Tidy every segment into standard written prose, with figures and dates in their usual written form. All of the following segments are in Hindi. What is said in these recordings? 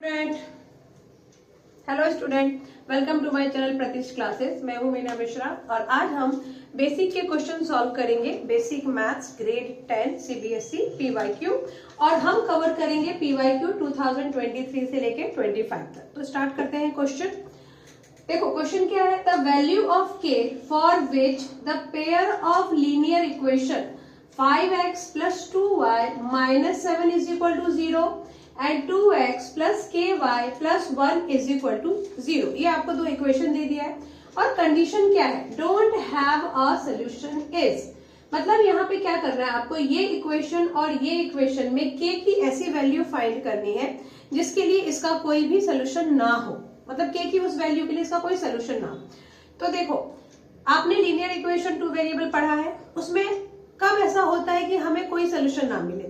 Student, hello student, welcome to my channel Pratish classes. मैं हूं मीना मिश्रा और आज हम बेसिक के क्वेश्चन सॉल्व करेंगे। Basic maths grade 10 CBSE PYQ और हम कवर करेंगे पीवाईक्यू 2023 से लेके 25 तक। तो स्टार्ट करते हैं क्वेश्चन। देखो क्वेश्चन क्या है, द वैल्यू ऑफ के for which the pair of linear equation 5x plus 2y minus 7 is equal to 0 and 2x plus ky plus 1 is equal to 0। ये आपको दो इक्वेशन दे दिया है और कंडीशन क्या है, don't have a solution is. मतलब यहाँ पे क्या करना है, आपको ये इक्वेशन और ये इक्वेशन में k की ऐसी वैल्यू फाइंड करनी है जिसके लिए इसका कोई भी सोल्यूशन ना हो। मतलब k की उस वैल्यू के लिए इसका कोई सोल्यूशन ना हो। तो देखो आपने लीनियर इक्वेशन 2 वेरिएबल पढ़ा है, उसमें कब ऐसा होता है कि हमें कोई सोल्यूशन ना मिले।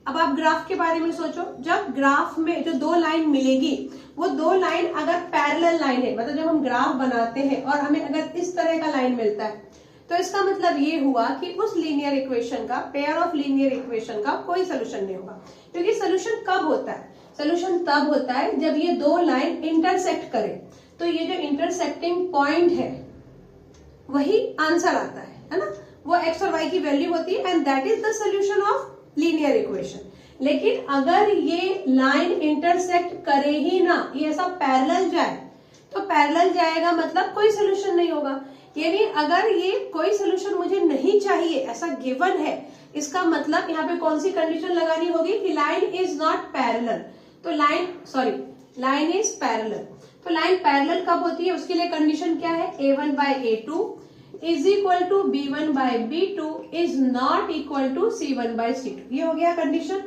अब आप ग्राफ के बारे में सोचो, जब ग्राफ में जो दो लाइन मिलेगी वो दो लाइन अगर पैरेलल लाइन है, मतलब जब हम ग्राफ बनाते हैं और हमें अगर इस तरह का लाइन मिलता है तो इसका मतलब ये हुआ कि उस लीनियर इक्वेशन का, पेयर ऑफ लीनियर इक्वेशन का कोई सोल्यूशन नहीं होगा। क्योंकि सोल्यूशन कब होता है, सोल्यूशन तब होता है जब ये दो लाइन इंटरसेक्ट करें। तो ये जो इंटरसेक्टिंग पॉइंट है वही आंसर आता है ना, वो x और y की वैल्यू होती है and that is the solution of linear equation. लेकिन अगर ये लाइन इंटरसेक्ट करे ही ना, ये ऐसा पैरेलल जाए, तो पैरेलल जाएगा मतलब कोई सोल्यूशन नहीं होगा। यानी अगर ये कोई सोल्यूशन मुझे नहीं चाहिए ऐसा गिवन है, इसका मतलब यहाँ पे कौन सी कंडीशन लगानी होगी कि लाइन इज नॉट पैरेलल। तो लाइन इज पैरेलल। तो लाइन पैरेलल कब होती है, उसके लिए कंडीशन क्या है, a1 by a2 is equal to b1 by b2 is not equal to c1 by c2। ये हो गया कंडीशन।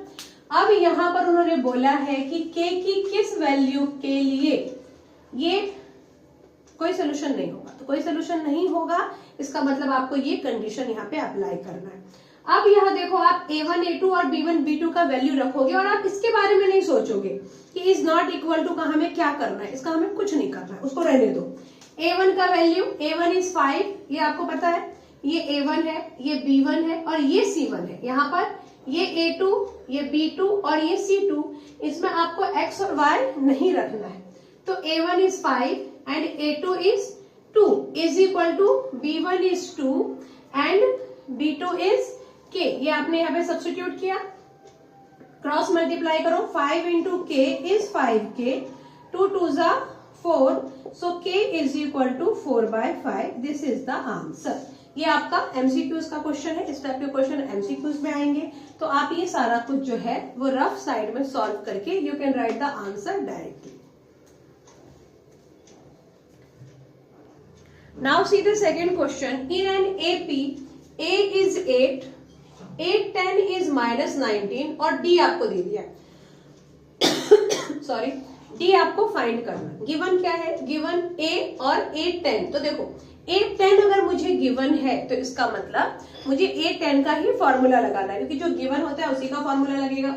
अब यहां पर उन्होंने बोला है कि k की किस वैल्यू के लिए ये कोई सोल्यूशन नहीं होगा। तो कोई सोल्यूशन नहीं होगा, इसका मतलब आपको ये कंडीशन यहाँ पे अप्लाई करना है। अब यहाँ देखो, आप a1 a2 और b1 b2 का वैल्यू रखोगे और आप इसके बारे में नहीं सोचोगे कि इज नॉट इक्वल टू का हमें क्या करना है, इसका हमें कुछ नहीं करना है, उसको रहने दो। a1 का वैल्यू, a1 इज 5, ये आपको पता है, ये a1 है, ये b1 है और ये c1 है। यहाँ पर ये a2, ये b2 और ये c2, इसमें आपको x और y नहीं रखना है। तो a1 is 5 and a2 is 2 is equal to b1 is 2 and b2 is k। ये आपने यहाँ पे सब्स्टिट्यूट किया, क्रॉस मल्टीप्लाई करो, 5 इंटू k इज 5k, 2 2 जा 4, so k is equal to 4 by 5। This is the answer. ये आपका एमसीक्यूज का क्वेश्चन है, इस टाइप के क्वेश्चन एमसीक्यूज में आएंगे। तो आप ये सारा कुछ जो है वो रफ साइड में सॉल्व करके you can write the answer directly. Now see the second question. In an AP a is 8, 8 10 is -19 और d आपको दे दिया सॉरी डी आपको फाइंड करना। गिवन क्या है, गिवन a और 8 10। तो देखो 8 10 अगर मुझे गिवन है तो इसका मतलब मुझे 8 10 का ही फॉर्मूला लगाना है, क्योंकि जो गिवन होता है उसी का फॉर्मूला लगेगा।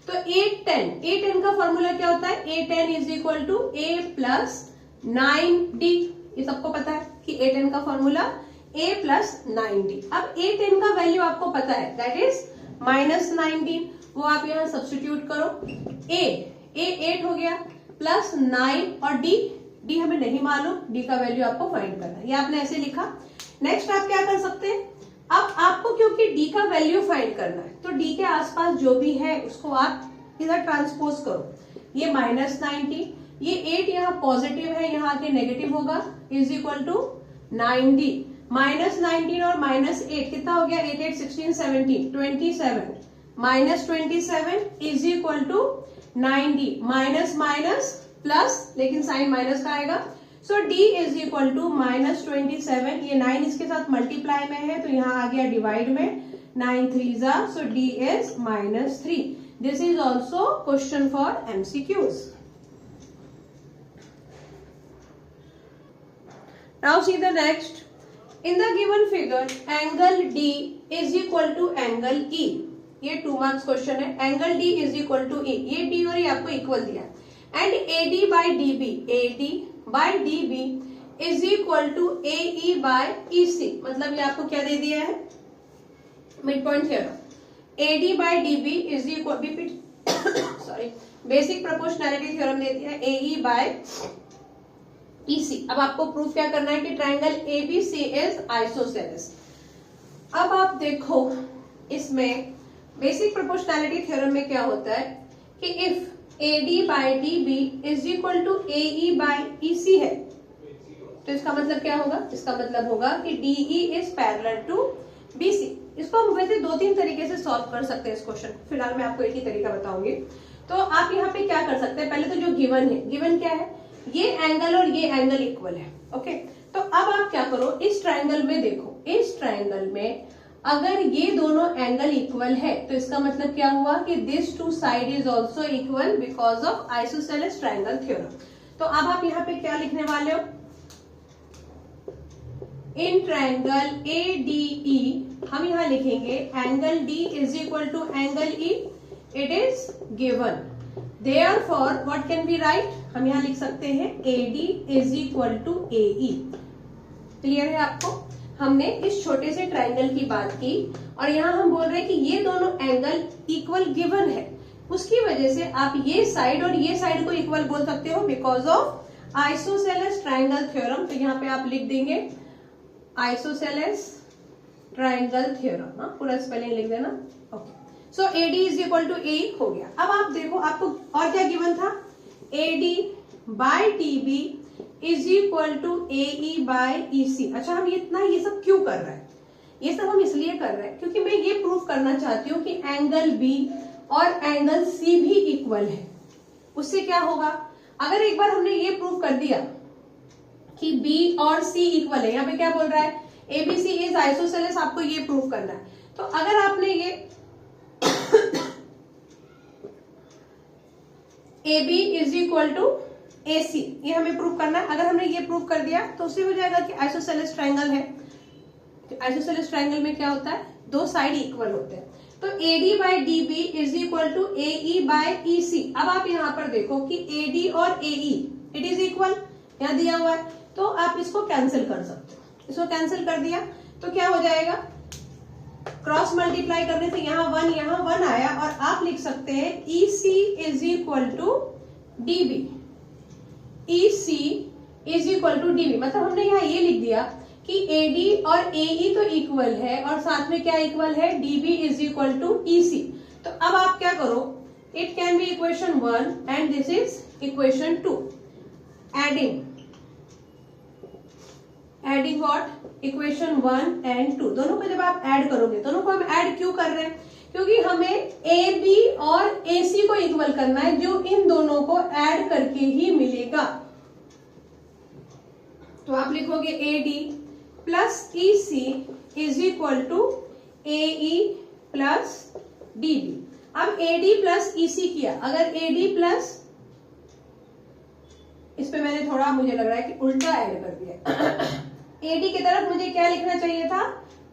तो 8 10 का फॉर्मूला क्या होता है, a 10 is equal to a plus 9d। ये सबको पता है कि a 10 का फॉर्मूला a प्लस 9d। अब a 10 का वैल्यू आपको पता है, दैट इज -19। वो आप यहाँ सब्स्टिट्यूट करो, a 8 हो गया प्लस 9 और d हमें नहीं मालूम, d का वैल्यू आपको फाइंड करना है। ये आपने ऐसे लिखा। नेक्स्ट आप क्या कर सकते हैं, अब आपको क्योंकि d का वैल्यू फाइंड करना है तो d के आसपास जो भी है उसको आप इधर ट्रांसपोज करो। ये -19, ये 8 यहाँ पॉजिटिव है, यहाँ आके नेगेटिव होगा, इज इक्वल टू 9d। -19 और -8 कितना हो गया, 8 8 16 17 27 -27 is equal to 9d। Minus minus plus, लेकिन साइन माइनस का आएगा। So d is equal to -27। ये 9 इसके साथ मल्टीप्लाई में है तो यहाँ आ गया डिवाइड में, 9 3 जा, so d is -3। This is also question for MCQs. Now see the next. In the given figure angle d is equal to angle e। ये 2 मार्क्स क्वेश्चन है। Angle d is equal to e, ये d और ये आपको इक्वल दिया and AD by DB is equal to AE by EC। मतलब ये आपको क्या दे दिया है, mid point theorem. AD by DB is equal sorry basic proportionality theorem दे दिया AE बाय EC। अब आपको प्रूफ क्या करना है कि ट्राइंगल ABC इज आइसोसेलेस। अब आप देखो इसमें बेसिक प्रोपोर्शनैलिटी थ्योरम में क्या होता है कि if AD by DB is equal to AE by EC है तो इसका मतलब क्या होगा, इसका मतलब होगा कि DE is parallel to BC। इसको हम वैसे 2-3 तरीके से सॉल्व कर सकते हैं इस क्वेश्चन, फिलहाल मैं आपको एक ही तरीका बताऊंगी। तो आप यहाँ पे क्या कर सकते हैं, पहले तो जो गिवन है, गिवन क्या है, ये एंगल और ये एंगल इक्वल है। ओके, तो अब आप क्या करो, इस ट्राइंगल में देखो, इस ट्राइंगल में अगर ये दोनों एंगल इक्वल है तो इसका मतलब क्या हुआ कि this two side is also equal because of isosceles triangle theorem. तो अब आप यहाँ पे क्या लिखने वाले हो, इन ट्राइंगल ADE हम यहाँ लिखेंगे angle D is equal to angle E, it is given, therefore what can be right, हम यहाँ लिख सकते हैं AD is equal to AE। Clear है आपको, हमने इस छोटे से ट्राइंगल की बात की और यहाँ हम बोल रहे हैं कि ये दोनों एंगल इक्वल गिवन है, उसकी वजह से आप ये साइड और ये साइड को इक्वल बोल सकते हो because of isosceles triangle theorem. तो यहाँ पे आप लिख देंगे आइसोसेलेस ट्राइंगल थ्योरम, पूरा स्पेलिंग लिख देना। Okay, so AD is equal to AE हो गया। अब आप देखो आपको और क्या गिवन था, AD by DB is equal to AE by EC। अच्छा, हम इतना ये सब क्यों कर रहे हैं, ये सब हम इसलिए कर रहे हैं क्योंकि मैं ये प्रूफ करना चाहती हूँ कि एंगल B और एंगल C भी इक्वल है। उससे क्या होगा, अगर एक बार हमने ये प्रूफ कर दिया कि B और C इक्वल है, यहाँ पे क्या बोल रहा है ABC इज आइसोसेलेस, आपको ये प्रूफ करना है। तो अगर आपने ये AB is equal to AC ये हमें प्रूफ करना है, अगर हमने ये प्रूफ कर दिया तो उससे हो जाएगा कि आइसोसेलेस ट्राइंगल है। आइसोसेलेस ट्राइंगल में क्या होता है, दो साइड इक्वल होते हैं। तो AD by DB is equal to AE by EC। अब आप यहाँ पर देखो कि AD और AE इट इज इक्वल, यहाँ दिया हुआ है, तो आप इसको कैंसिल कर सकते हो। इसको कैंसिल कर दिया तो क्या हो जाएगा, क्रॉस मल्टीप्लाई करने से यहाँ 1 आया और आप लिख सकते हैं EC is equal to DB। EC is equal to DB मतलब हमने यहाँ ये लिख दिया कि AD और AE तो इक्वल है और साथ में क्या इक्वल है, DB is equal to EC। तो अब आप क्या करो, it can be equation 1 and this is equation 2। Adding what, equation 1 and 2, दोनों को जब आप ऐड करोगे, दोनों को हम ऐड क्यों कर रहे हैं, क्योंकि हमें AB और AC को इक्वल करना है, जो इन दोनों को ऐड करके ही मिलेगा। तो आप लिखोगे AD plus EC is equal to AE plus DB। अब AD प्लस EC किया, अगर AD प्लस, इस पे मैंने थोड़ा मुझे लग रहा है कि उल्टा ऐड कर दिया AD की तरफ मुझे क्या लिखना चाहिए था,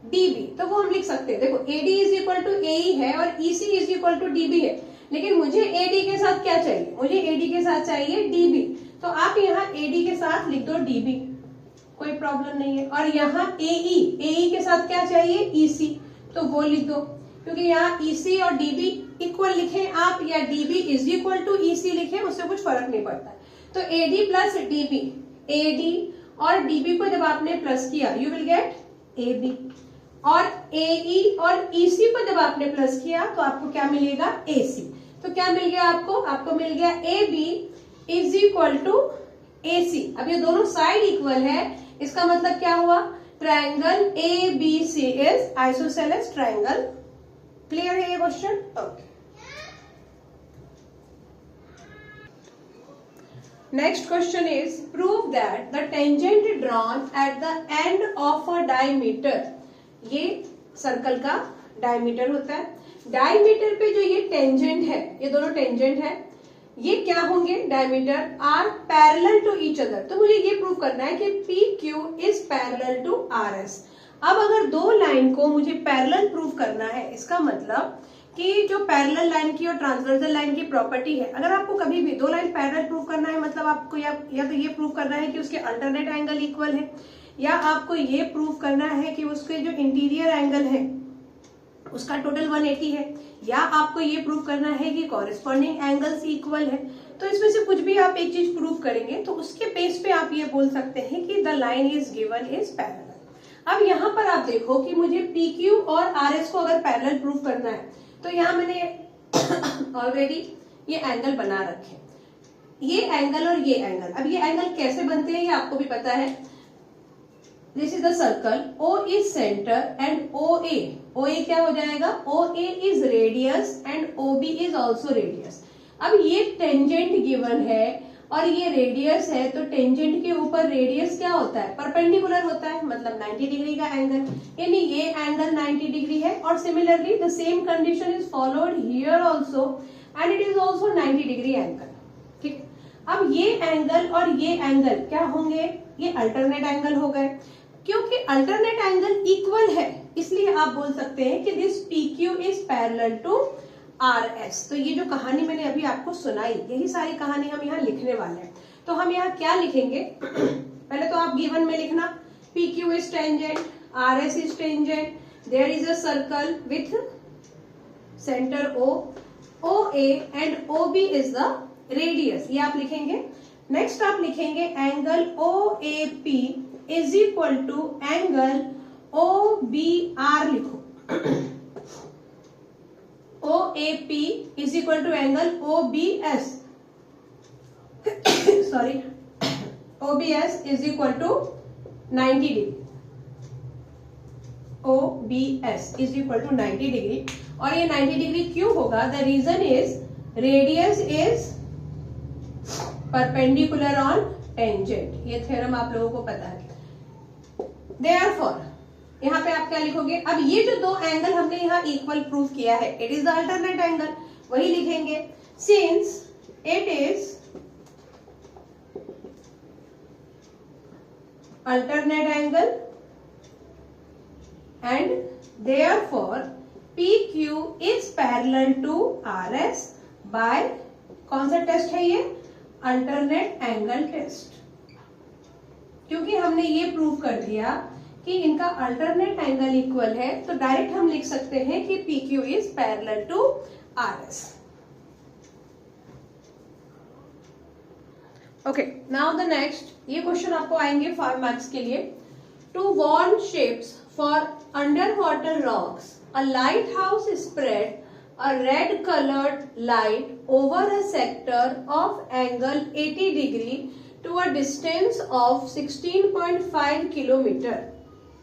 DB, तो वो हम लिख सकते हैं। देखो AD is equal to AE है और EC is equal to DB है, लेकिन मुझे AD के साथ क्या चाहिए, मुझे AD के साथ चाहिए DB। तो आप यहाँ AD के साथ लिख दो DB, कोई प्रॉब्लम नहीं है। और यहाँ AE के साथ क्या चाहिए, EC, तो वो लिख दो, क्योंकि यहाँ EC और DB इक्वल लिखे आप या DB is equal to EC लिखे, उससे कुछ फर्क नहीं पड़ता। तो AD प्लस DB, AD और DB को जब आपने प्लस किया यू विल गेट AB, और AE और EC को जब आपने प्लस किया तो आपको क्या मिलेगा, AC। तो क्या मिल गया आपको, आपको मिल गया AB is equal to AC। अब ये दोनों साइड इक्वल है, इसका मतलब क्या हुआ, triangle ABC is isosceles triangle. Clear है ये question, okay. Next question is prove that the tangent drawn at the end of a diameter, ये सर्कल का डायमीटर होता है, डायमीटर पे जो ये टेंजेंट है, ये दोनों टेंजेंट है, ये क्या होंगे, diameter are parallel to each other. तो मुझे ये प्रूव करना है कि PQ is parallel to RS। अब अगर दो लाइन को मुझे पैरेलल प्रूव करना है, इसका मतलब कि जो पैरेलल लाइन की और ट्रांसवर्सल लाइन की प्रॉपर्टी है, अगर आपको कभी भी दो लाइन पैरेलल प्रूव करना है, मतलब आपको या तो ये प्रूव करना है कि उसके अल्टरनेट एंगल इक्वल है, या आपको ये प्रूव करना है कि उसके जो इंटीरियर एंगल है उसका टोटल 180 है, या आपको ये प्रूव करना है कि कॉरेस्पॉन्डिंग एंगल्स इक्वल है। तो इसमें से कुछ भी आप एक चीज प्रूव करेंगे तो उसके बेस पे आप ये बोल सकते हैं कि the line is given is parallel. अब यहाँ पर आप देखो कि मुझे PQ और RS को अगर पैरेलल प्रूव करना है तो यहाँ मैंने ऑलरेडी ये एंगल बना रखे, ये एंगल और ये एंगल। अब ये एंगल कैसे बनते हैं ये आपको भी पता है। This is the circle, O is centre and OA क्या हो जाएगा, OA is radius and OB is also radius. अब ये टेंजेंट गिवन है और ये रेडियस है, तो टेंजेंट के ऊपर रेडियस क्या होता है, परपेंडिकुलर होता है, मतलब 90 डिग्री का एंगल, यानी ये एंगल 90 डिग्री है। और similarly the same condition is followed here also and it is also 90 degree angle. ठीक, अब ये एंगल और ये एंगल क्या होंगे, ये अल्टरनेट एंगल हो गए। क्योंकि अल्टरनेट एंगल इक्वल है इसलिए आप बोल सकते हैं कि this PQ is parallel to RS। तो ये जो कहानी मैंने अभी आपको सुनाई, यही सारी कहानी हम यहाँ लिखने वाले हैं। तो हम यहाँ क्या लिखेंगे, पहले तो आप गिवन में लिखना PQ is tangent, RS is tangent, there is a circle with centre O, OA and OB is the radius, ये आप लिखेंगे। नेक्स्ट आप लिखेंगे angle OAP is equal to angle OBR, लिखो OAP is equal to angle OBS, sorry OBS is equal to 90 degree, OBS is equal to 90 degree. और ये 90 डिग्री क्यों होगा, the reason is radius is perpendicular on tangent, ये थ्योरम आप लोगों को पता है। देयरफॉर यहाँ पे आप क्या लिखोगे, अब ये जो दो एंगल हमने यहाँ इक्वल प्रूव किया है, it is the alternate angle, वही लिखेंगे। Since it is alternate angle and therefore PQ is parallel to RS by कौन सा टेस्ट है ये, अल्टरनेट एंगल टेस्ट। क्योंकि हमने ये प्रूव कर दिया कि इनका अल्टरनेट एंगल इक्वल है तो डायरेक्ट हम लिख सकते हैं कि PQ is parallel to RS। Okay, now the next, ये क्वेश्चन आपको आएंगे 5 मार्क्स के लिए। To warn ships for underwater rocks a lighthouse spread a red coloured light over a sector of angle 80 degree to a distance of 16.5 kilometre.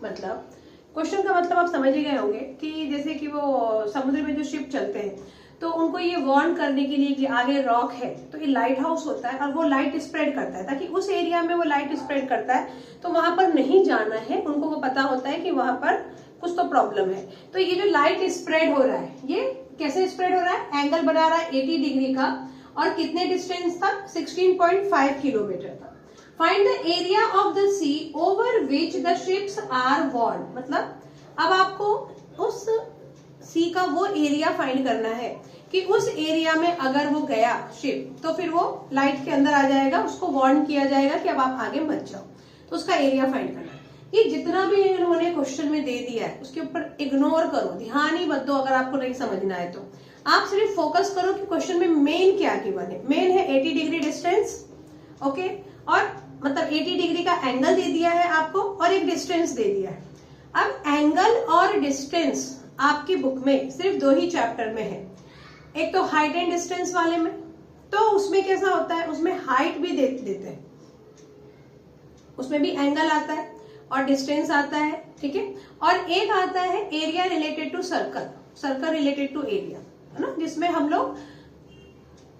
मतलब क्वेश्चन का मतलब आप समझ ही गए होंगे कि जैसे कि वो समुद्र में जो शिप चलते हैं तो उनको ये वार्न करने के लिए कि आगे रॉक है, तो ये लाइट हाउस होता है और वो लाइट स्प्रेड करता है, ताकि उस एरिया में वो लाइट स्प्रेड करता है तो वहां पर नहीं जाना है, उनको वो पता होता है कि वहां पर कुछ तो प्रॉब्लम है। तो ये जो लाइट स्प्रेड हो रहा है ये कैसे स्प्रेड हो रहा है, एंगल बना रहा है 80 डिग्री का और कितने डिस्टेंस तक, 16.5 किलोमीटर तक। Find the area of the sea over which the ships are warn. मतलब अब आपको उस सी का वो एरिया फाइंड करना है कि उस एरिया में अगर वो गया शिप तो फिर वो लाइट के अंदर आ जाएगा, उसको वार्न किया जाएगा कि अब आप आगे मत जाओ, तो उसका एरिया फाइंड करना है। ये जितना भी इन्होंने क्वेश्चन में दे दिया है उसके ऊपर इग्नोर करो, ध्यान ही मत दो अगर आपको नहीं समझना है तो। आप सिर्फ फोकस करो कि क्वेश्चन में मेन क्या गिवन है। मेन है 80 डिग्री डिस्टेंस, ओके, और मतलब 80 डिग्री का एंगल दे दिया है आपको और एक डिस्टेंस दे दिया है। अब एंगल और डिस्टेंस आपकी बुक में सिर्फ 2 ही चैप्टर में है, एक तो हाइट एंड डिस्टेंस वाले में, तो उसमें कैसा होता है, उसमें हाइट भी देते हैं, उसमें भी एंगल आता है और डिस्टेंस आता है, ठीक है। और एक आता है area related to circle, circle related to area, है ना, जिसमें हम लोग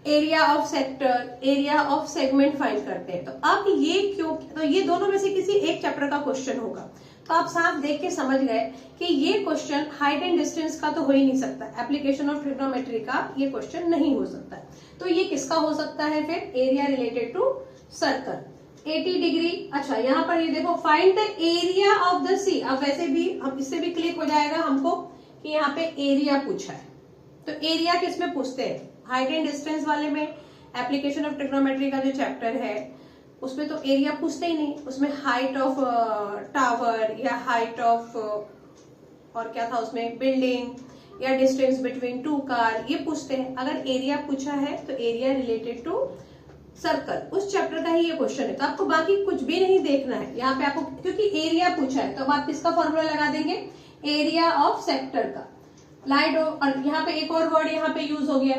area of sector, area of segment find करते हैं। तो अब ये क्यों, तो ये दोनों में से किसी एक चैप्टर का क्वेश्चन होगा, तो आप साफ देख के समझ गए कि ये क्वेश्चन हाइट एंड डिस्टेंस का तो हो ही नहीं सकता, एप्लीकेशन ऑफ ट्रिग्नोमेट्री का ये क्वेश्चन नहीं हो सकता। तो ये किसका हो सकता है फिर, area related to circle 80 degree. अच्छा, यहाँ पर ये देखो, find the area of the C. अब वैसे भी हम इससे भी क्लिक हो जाएगा हमको कि यहाँ पे एरिया पूछा है, तो एरिया किस में पूछते हैं, हाइट एंड डिस्टेंस वाले में। एप्लीकेशन ऑफ ट्रिग्नोमेट्री का जो चैप्टर है उसमें तो एरिया पूछते ही नहीं, उसमें हाइट ऑफ टावर या हाइट ऑफ और क्या था उसमें, बिल्डिंग या डिस्टेंस बिटवीन टू कार, ये पूछते हैं। अगर एरिया पूछा है तो एरिया रिलेटेड टू सर्कल, उस चैप्टर का ही ये क्वेश्चन है, तो आपको बाकी कुछ भी नहीं देखना है यहाँ पे आपको, क्योंकि एरिया पूछा है तो आप किसका फॉर्मूला लगा देंगे, एरिया ऑफ सेक्टर का। लाइट और यहाँ पे एक और वर्ड यहाँ पे यूज हो गया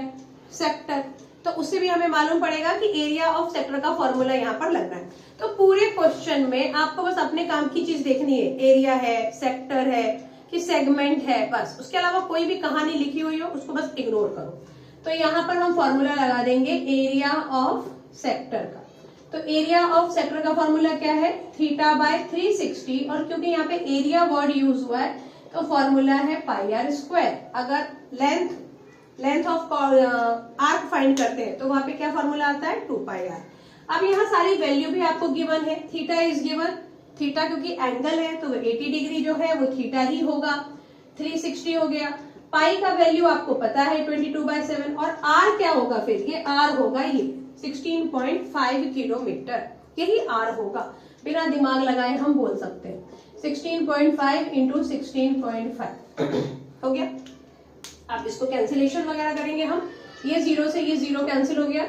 सेक्टर, तो उससे भी हमें मालूम पड़ेगा कि एरिया ऑफ सेक्टर का फॉर्मूला यहाँ पर लगना है। तो पूरे क्वेश्चन में आपको बस अपने काम की चीज देखनी है, एरिया है, सेक्टर है कि सेगमेंट है, बस। उसके अलावा कोई भी कहानी लिखी हुई हो उसको बस इग्नोर करो। तो यहाँ पर हम फॉर्मूला लगा देंगे एरिया ऑफ सेक्टर का। तो एरिया ऑफ सेक्टर का फॉर्मूला क्या है, थीटा बाय 360, और क्योंकि यहाँ पे एरिया वर्ड यूज हुआ है तो फॉर्मूला है पाई आर स्क्वायर। अगर लेंथ ऑफ आर्क फाइंड करते हैं तो वहां पे क्या फॉर्मूला आता है, 2 पाई आर। अब यहाँ सारी वैल्यू भी आपको गिवन है, थीटा इज गिवन, थीटा क्योंकि एंगल है तो 80 डिग्री जो है वो थीटा ही होगा, 360 हो गया। पाई का वैल्यू आपको पता है 22/7, और आर क्या होगा फिर, ये आर होगा, ये 16.5 किलोमीटर, यही आर होगा। बिना दिमाग लगाए हम बोल सकते हैं 16.5 इंटू 16.5 हो गया। अब इसको कैंसिलेशन वगैरह करेंगे हम, ये 0 से ये 0 कैंसिल हो गया,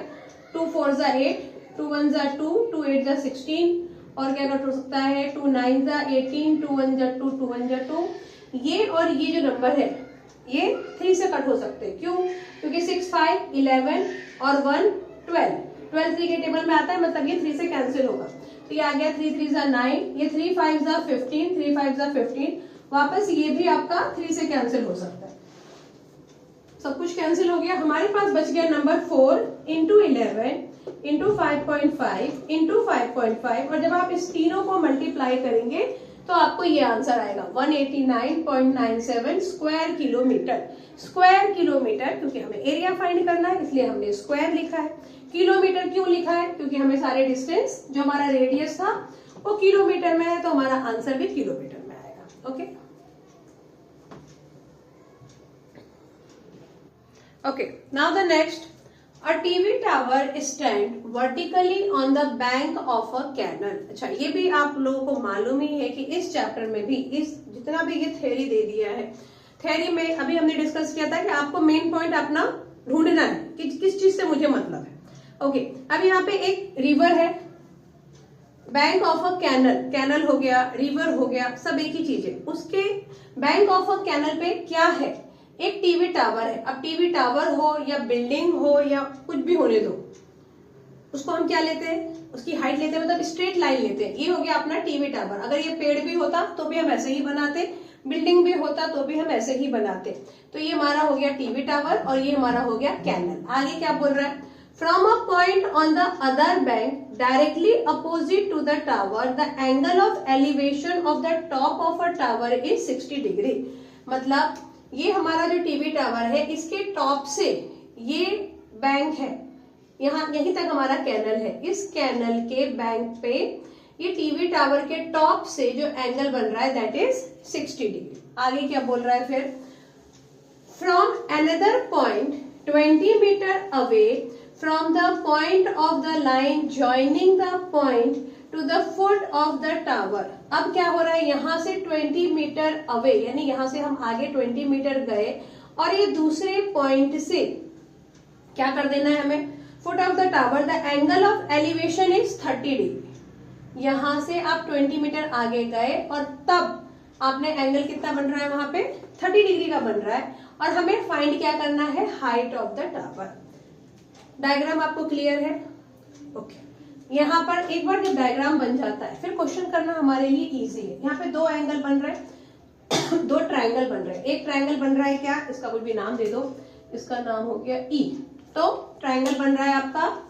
2 4 जा 8, 2 1 जा 2, 2 8 जा 16, और क्या कट हो सकता है, 2 9 जा 18, 2 1 जा 2, 2 1 जा 2। ये और ये जो नंबर है ये 3 से कट हो सकते हैं, क्यों, क्योंकि 6 5 11 और 1 12, 12 3 के टेबल में आता है, मतलब ये 3 से कैंसिल होगा। तो ये आ गया 3 3 जा 9, ये 3 5 जा 15, 3 5 जा 15, वापस ये भी आपका 3 से कैंसिल हो सकता है। सब कुछ कैंसिल हो गया, हमारे पास बच गया नंबर 4 इंटू 11 इंटू 5.5 इंटू 5.5, और जब आप इस तीनों को मल्टीप्लाई करेंगे तो आपको ये आंसर आएगा 189.97 स्क्वायर किलोमीटर। स्क्वायर किलोमीटर, क्योंकि हमें एरिया फाइंड करना है इसलिए हमने स्क्वायर लिखा है। किलोमीटर क्यों लिखा है, क्योंकि हमें सारे डिस्टेंस, जो हमारा रेडियस था वो किलोमीटर में है, तो हमारा आंसर भी किलोमीटर में आएगा। Okay Okay, now the next, a TV tower stand vertically on the bank of a canal। अच्छा, ये भी आप लोगों को मालूम ही है कि इस चैप्टर में भी, इस जितना भी ये थ्योरी दे दिया है, थ्योरी में अभी हमने डिस्कस किया था कि आपको मेन पॉइंट अपना ढूंढना है कि किस चीज से मुझे मतलब है। ओके, अब यहाँ पे एक रिवर है, bank of a canal, canal हो गया, रिवर हो गया, सब एक ही चीज है। उसके बैंक ऑफ अ कैनल पे क्या है, एक टीवी टावर है। अब टीवी टावर हो या बिल्डिंग हो या कुछ भी होने दो, उसको हम क्या लेते हैं, उसकी हाइट लेते हैं, मतलब स्ट्रेट लाइन लेते हैं। ये हो गया अपना टीवी टावर। अगर ये पेड़ भी होता तो भी हम ऐसे ही बनाते, बिल्डिंग भी होता तो भी हम ऐसे ही बनाते। तो ये हमारा हो गया टीवी टावर और ये हमारा हो गया कैनल। आगे क्या बोल रहा है, from a point on the other bank directly opposite to the tower the angle of elevation of the top of a tower is 60 degree. मतलब ये हमारा जो टीवी टावर है, इसके टॉप से ये बैंक है, यहाँ यहीं तक हमारा कैनल है, इस कैनल के बैंक पे ये टीवी टावर के टॉप से जो एंगल बन रहा है दैट इज 60 डिग्री। आगे क्या बोल रहा है फिर, from another point 20 metre away from the point of the line joining the point to the foot of the tower. अब क्या हो रहा है, यहां से 20 मीटर अवे, यानी यहां से हम आगे 20 मीटर गए और ये दूसरे पॉइंट से क्या कर देना है हमें, foot of the tower the angle of elevation is 30 degree. यहां से आप 20 मीटर आगे गए और तब आपने एंगल कितना बन रहा है वहां पे, 30 डिग्री का बन रहा है, और हमें फाइंड क्या करना है, height of the tower. Diagram आपको क्लियर है? ओके, यहाँ पर एक बार जब डायग्राम बन जाता है फिर क्वेश्चन करना हमारे लिए इजी है। यहाँ पे दो एंगल बन रहे हैं, दो ट्रायंगल बन रहे हैं। एक ट्रायंगल बन रहा है क्या, इसका कुछ भी नाम दे दो, इसका नाम हो गया ई। तो ट्रायंगल बन रहा है आपका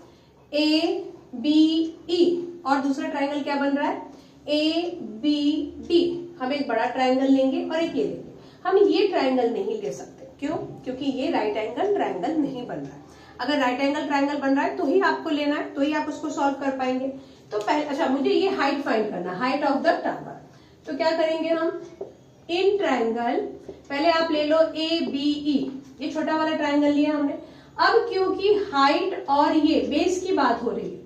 ए बी ई, और दूसरा ट्रायंगल क्या बन रहा है, ए बी डी। हम एक बड़ा ट्रायंगल लेंगे और एक ये लेंगे। हम ये ट्रायंगल नहीं ले सकते, क्यों, क्योंकि ये राइट एंगल ट्रायंगल नहीं बन रहा है। अगर राइट एंगल ट्रायंगल बन रहा है तो ही आपको लेना है, तो ही आप उसको सॉल्व कर पाएंगे। तो पहले, अच्छा मुझे ये हाइट फाइंड करना, हाइट ऑफ द टावर। तो क्या करेंगे हम, इन ट्रायंगल, पहले आप ले लो ए बी ई, ये छोटा वाला ट्रायंगल लिया हमने। अब क्योंकि हाइट और ये बेस की बात हो रही है,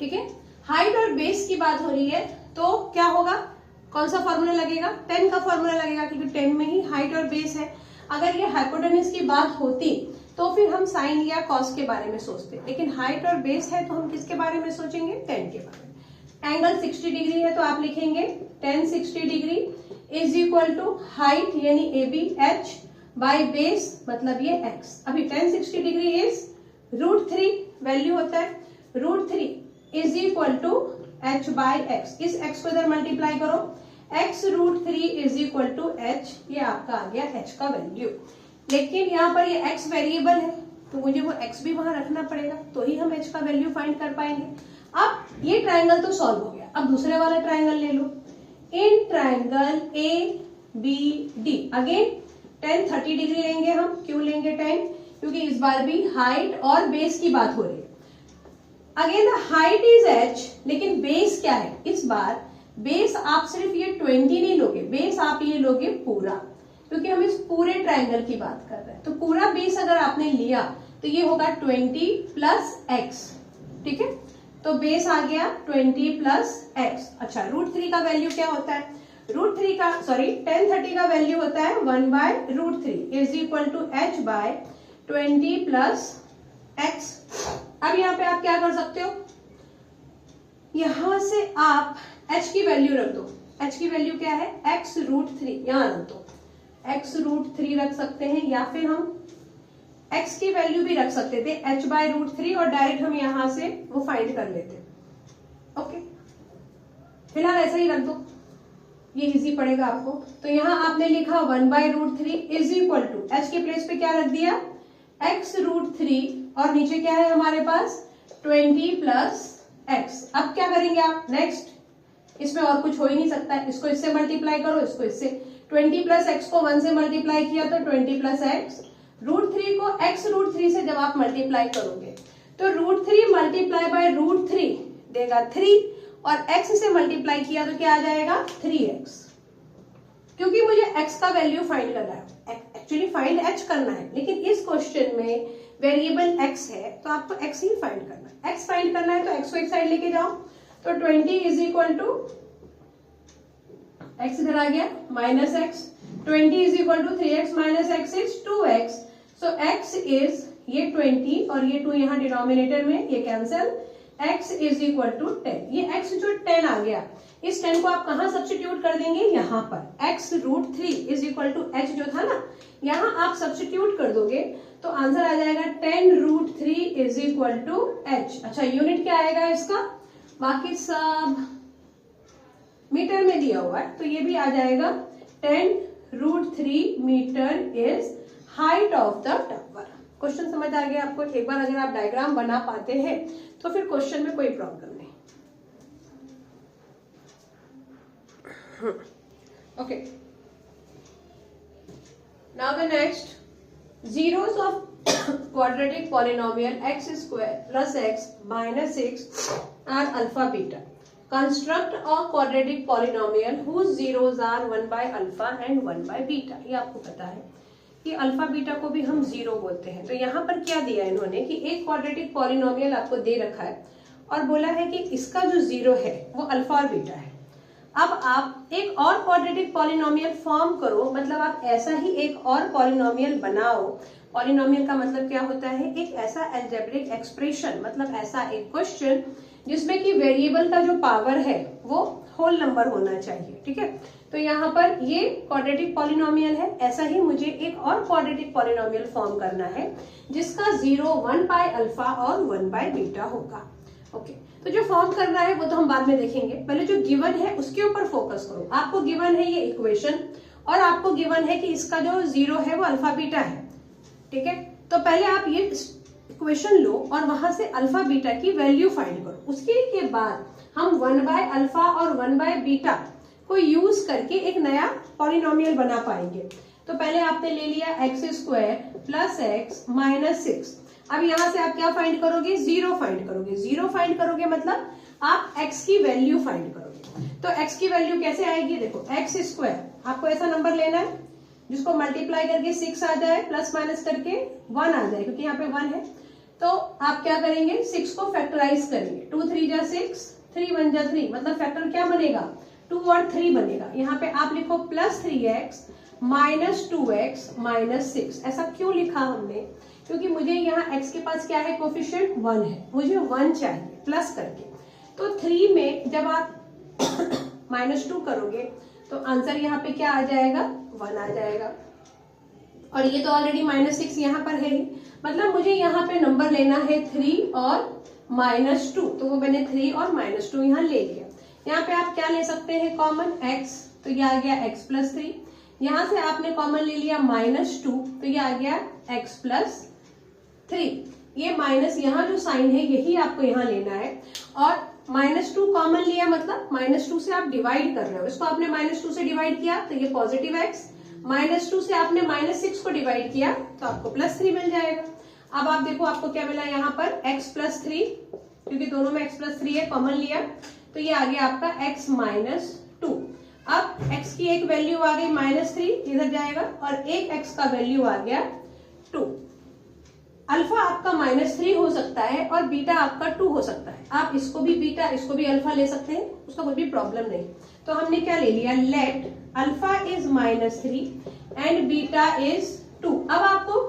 ठीक है, हाइट और बेस की बात हो रही है, तो क्या होगा, कौन सा फॉर्मूला लगेगा? 10 का फॉर्मूला लगेगा, क्योंकि 10 में ही हाइट और बेस है। अगर ये हाइपोटेन्यूज की बात होती तो फिर हम साइन या कॉस के बारे में सोचते, लेकिन हाइट और बेस है तो हम किसके बारे में सोचेंगे? 10 के बारे में। एंगल 60 डिग्री है तो आप लिखेंगे tan 60 degree is equal to height यानी A B H by base मतलब ये x। अभी tan 60 डिग्री इज √3 वैल्यू होता है, √3 is equal to h by x। इस x को इधर मल्टीप्लाई करो, x √3 is equal to h, ये आपका आ गया h का वैल्यू। लेकिन यहाँ पर ये x वेरिएबल है तो मुझे वो x भी वहां रखना पड़ेगा, तो ही हम h का वैल्यू फाइंड कर पाएंगे। अब ये ट्राइंगल तो सॉल्व हो गया, अब दूसरे वाला ट्राइंगल ले लो। In triangle A B D again tan 30 degree लेंगे हम। क्यों लेंगे 10? क्योंकि इस बार भी हाइट और बेस की बात हो रही है। अगेन हाइट इज h, लेकिन बेस क्या है? इस बार बेस आप सिर्फ ये 20 नहीं लोगे, बेस आप ये लोगे पूरा, क्योंकि हम इस पूरे ट्राइंगल की बात कर रहे हैं। तो पूरा बेस अगर आपने लिया तो ये होगा 20 प्लस x, ठीक है। तो बेस आ गया 20 प्लस x। अच्छा, √3 का वैल्यू क्या होता है? √3 का tan 30 का वैल्यू होता है 1 by √3 is equal to h by 20 plus x। अब यहाँ पे आप क्या कर सकते हो, यहां से आप h की वैल्यू रख दो। h की वैल्यू क्या है? x √3, यहां रख दो, x √3 रख सकते हैं, या फिर हम x की वैल्यू भी रख सकते थे h बाय √3 और डायरेक्ट हम यहां से वो फाइंड कर लेते। ओके, फिलहाल ऐसा ही रख दो, ये इजी पड़ेगा आपको। तो यहां आपने लिखा 1 by √3 is equal to h के प्लेस पे क्या रख दिया? x √3 और नीचे क्या है हमारे पास? 20 प्लस x। अब क्या करेंगे आप? नेक्स्ट, इसमें और कुछ हो ही नहीं सकता है, इसको इससे मल्टीप्लाई करो, इसको इससे। 20 प्लस x को 1 से मल्टीप्लाई किया तो 20 प्लस x। √3 को x √3 से जब आप मल्टीप्लाई करोगे तो √3 मल्टीप्लाई बाय √3 देगा 3, और x से मल्टीप्लाई किया तो क्या आ जाएगा? 3x। क्योंकि मुझे x का वैल्यू फाइंड करना है, एक्चुअली फाइंड h करना है, लेकिन इस क्वेश्चन में वेरिएबल x है तो आपको x ही फाइंड करना है। x फाइंड करना है तो x को एक साइड लेके जाओ, तो 20 इज इक्वल टू x इधर आ गया minus x, 20 is equal to 3x minus x is 2x। So x is ये 20 और ये 2 यहाँ डिनोमिनेटर में, ये cancel, x is equal to 10। ये x जो 10 आ गया, इस 10 को आप कहाँ सब्स्टिट्यूट कर देंगे? यहाँ पर x √3 is equal to h जो था ना, यहाँ आप सब्स्टिट्यूट कर दोगे तो आंसर आ जाएगा 10 √3 इज इक्वल टू h। अच्छा, यूनिट क्या आएगा इसका? बाकी सब मीटर में दिया हुआ है तो ये भी आ जाएगा 10 √3 metre is height of the tower. Question समझ आ गया आपको? एक बार अगर आप डायग्राम बना पाते हैं तो फिर क्वेश्चन में कोई प्रॉब्लम नहीं। Okay, now the next, zeros of quadratic polynomial x square plus x minus 6 are alpha beta. Construct a quadratic polynomial whose zeros are 1 by alpha and 1 by beta. ये आपको पता है कि अल्फा बीटा को भी हम जीरो बोलते हैं। तो यहाँ पर क्या दिया है इन्होंने कि एक क्वाड्रेटिक पॉलिनोमियल आपको दे रखा है और बोला है कि इसका जो जीरो है वो अल्फा और बीटा है। अब आप एक और क्वाड्रेटिक पॉलिनोमियल फॉर्म करो, मतलब आप ऐसा ही एक और पॉलिनोमियल बनाओ। पॉलिनोमियल का मतलब क्या होता है? एक ऐसा अलजेब्रिक एक्सप्रेशन, मतलब ऐसा एक क्वेश्चन जिसमें कि वेरिएबल का जो पावर है वो होल नंबर होना चाहिए, ठीक है। तो यहाँ पर ये क्वाड्रेटिक पॉलिनोमियल है, ऐसा ही मुझे एक और क्वाड्रेटिक पॉलिनोमियल फॉर्म करना है जिसका 0 1 बाय अल्फा और 1 बाय बीटा होगा। ओके, तो जो फॉर्म करना है वो तो हम बाद में देखेंगे, पहले जो गिवन है उसके ऊपर फोकस करो। आपको गिवन है ये इक्वेशन और आपको गिवन है कि इसका जो जीरो है वो अल्फा बीटा है, ठीक है। तो पहले आप ये इक्वेशन लो और वहां से अल्फा बीटा की वैल्यू फाइंड करो। उसके के बाद हम 1 बाय अल्फा और 1 बाय बीटा को यूज करके एक नया पॉलिनोमियल बना पाएंगे। तो पहले आपने ले लिया x² प्लस x माइनस 6। अब यहां से आप क्या फाइंड करोगे? जीरो फाइंड करोगे। जीरो फाइंड करोगे मतलब आप x की वैल्यू फाइंड करोगे। तो x की वैल्यू कैसे आएगी? देखो, x² आपको ऐसा नंबर लेना है जिसको मल्टीप्लाई करके 6 आ जाए, प्लस माइनस करके 1 आ जाए, क्योंकि यहाँ पे 1 है। तो आप क्या करेंगे? 6 को फैक्टराइज करेंगे। 2 3 जा 6, 3 1 जा 3, मतलब फैक्टर क्या बनेगा? 2 और 3 बनेगा। यहाँ पे आप लिखो +3x माइनस 2x माइनस 6। ऐसा क्यों लिखा हमने? क्योंकि मुझे यहाँ x के पास क्या है, कोफिशिएंट 1 है, मुझे 1 चाहिए प्लस करके। तो 3 में जब आप -2 करोगे तो आंसर यहाँ पे क्या आ जाएगा, 1 आ जाएगा। और ये तो ऑलरेडी -6 यहाँ पर है ही, मतलब मुझे यहाँ पे नंबर लेना है 3 और -2, तो वो मैंने 3 और -2 यहाँ ले लिया। यहाँ पे आप क्या ले सकते हैं कॉमन, x, तो ये आ गया x + 3। यहाँ से आपने कॉमन ले लिया -2, तो ये आ गया x + 3। ये माइनस यहाँ जो साइन है यही आपको यहाँ लेना है। और -2 कॉमन लिया, मतलब -2 से आप डिवाइड कर रहे हो, इसको आपने -2 से डिवाइड किया तो ये पॉजिटिव x, -2 से आपने -6 को डिवाइड किया तो आपको +3 मिल जाएगा। अब आप देखो आपको क्या मिला यहाँ पर, x + 3, क्योंकि दोनों में x + 3 है, कॉमन लिया तो ये आ गया आपका x - 2। अब x की एक वैल्यू आ गई -3, इधर जाएगा, और एक x का वैल्यू आ गया 2। अल्फा आपका -3 हो सकता है और बीटा आपका 2 हो सकता है। आप इसको भी बीटा, इसको भी अल्फा ले सकते हैं, उसका कोई भी प्रॉब्लम नहीं। तो हमने क्या ले लिया, let alpha is -3 and beta is 2। अब आपको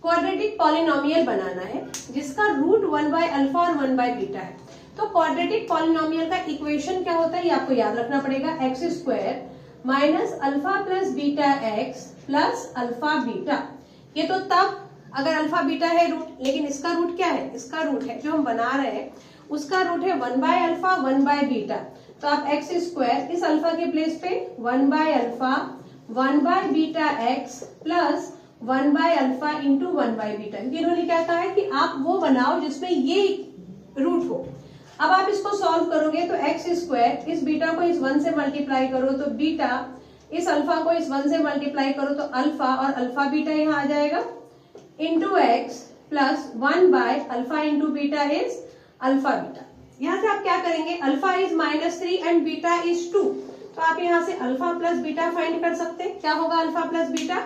क्वाड्रेटिक पॉलिनोमियल बनाना है जिसका रूट 1/अल्फा और 1/बीटा है। तो क्वाड्रेटिक पॉलिनोमियल का इक्वेशन क्या होता है, ये आपको याद रखना पड़ेगा, x² minus alpha plus beta x plus alpha beta. ये तो तब अगर अल्फा बीटा है रूट, लेकिन इसका रूट क्या है, इसका रूट है जो हम बना रहे हैं उसका रूट है 1/अल्फा 1/बीटा। तो आप x² इस अल्फा के प्लेस पे 1/अल्फा 1/बीटा x प्लस 1/अल्फा इंटू 1/बीटा। इन्होंने क्या कहा है कि आप वो बनाओ जिसमें ये रूट हो। अब आप इसको सॉल्व करोगे तो x² इस बीटा को इस 1 से मल्टीप्लाई करो तो बीटा, इस अल्फा को इस 1 से मल्टीप्लाई करो तो अल्फा, और अल्फा बीटा यहाँ आ जाएगा इंटू x प्लस 1/अल्फा into beta is alpha beta. यहाँ से आप क्या करेंगे, alpha is -3 and beta is 2, तो आप यहाँ से अल्फा प्लस बीटा फाइंड कर सकते हैं। क्या होगा alpha plus beta,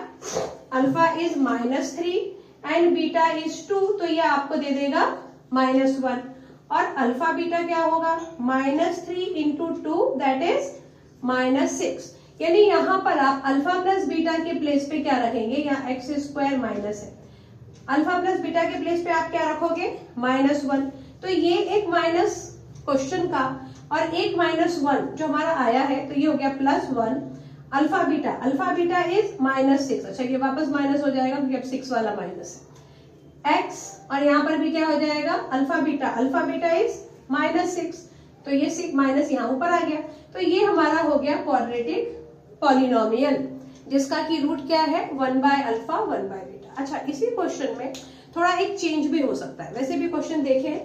alpha is -3 and beta is 2, तो ये आपको दे देगा -1। और अल्फा बीटा क्या होगा, -3 इंटू 2 दैट इज -6। यानी यहाँ पर आप अल्फा प्लस बीटा के प्लेस पे क्या रखेंगे, यहाँ x² माइनस है, अल्फा प्लस बीटा के प्लेस पे आप क्या रखोगे, -1। तो ये एक माइनस क्वेश्चन का और एक -1 जो हमारा आया है, तो ये हो गया +1 अल्फा बीटा इज -6। अच्छा ये वापस माइनस हो जाएगा क्योंकि अब 6 वाला माइनस है, x, और यहाँ पर भी क्या हो जाएगा अल्फा बीटा इज -6, तो ये 6 माइनस यहाँ ऊपर आ गया। तो ये हमारा हो गया क्वाड्रेटिक पॉलिनोमियल जिसका की रूट क्या है, 1/अल्फा 1/बीटा। अच्छा इसी क्वेश्चन में थोड़ा एक चेंज भी हो सकता है, वैसे भी क्वेश्चन देखें,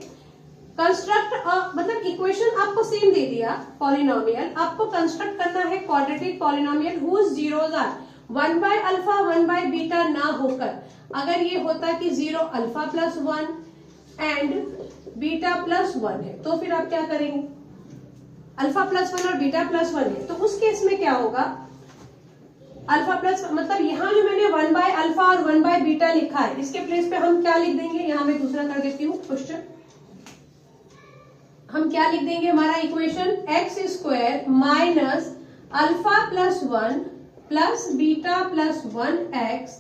कंस्ट्रक्ट मतलब इक्वेशन आपको सेम दे दिया पॉलिनोमियल, आपको कंस्ट्रक्ट करना है quadratic polynomial whose zeros are 1/अल्फा 1/बीटा ना होकर, अगर ये होता कि 0 alpha plus 1 and beta plus 1 है, तो फिर आप क्या करेंगे, अल्फा प्लस 1 और बीटा प्लस 1 है, तो उस केस में क्या होगा, अल्फा प्लस, मतलब यहाँ जो मैंने 1/अल्फा और 1/बीटा लिखा है इसके प्लेस पे हम क्या लिख देंगे, यहाँ मैं दूसरा कर देती हूँ क्वेश्चन, हम क्या लिख देंगे, हमारा equation x² minus alpha plus 1 plus beta plus 1x,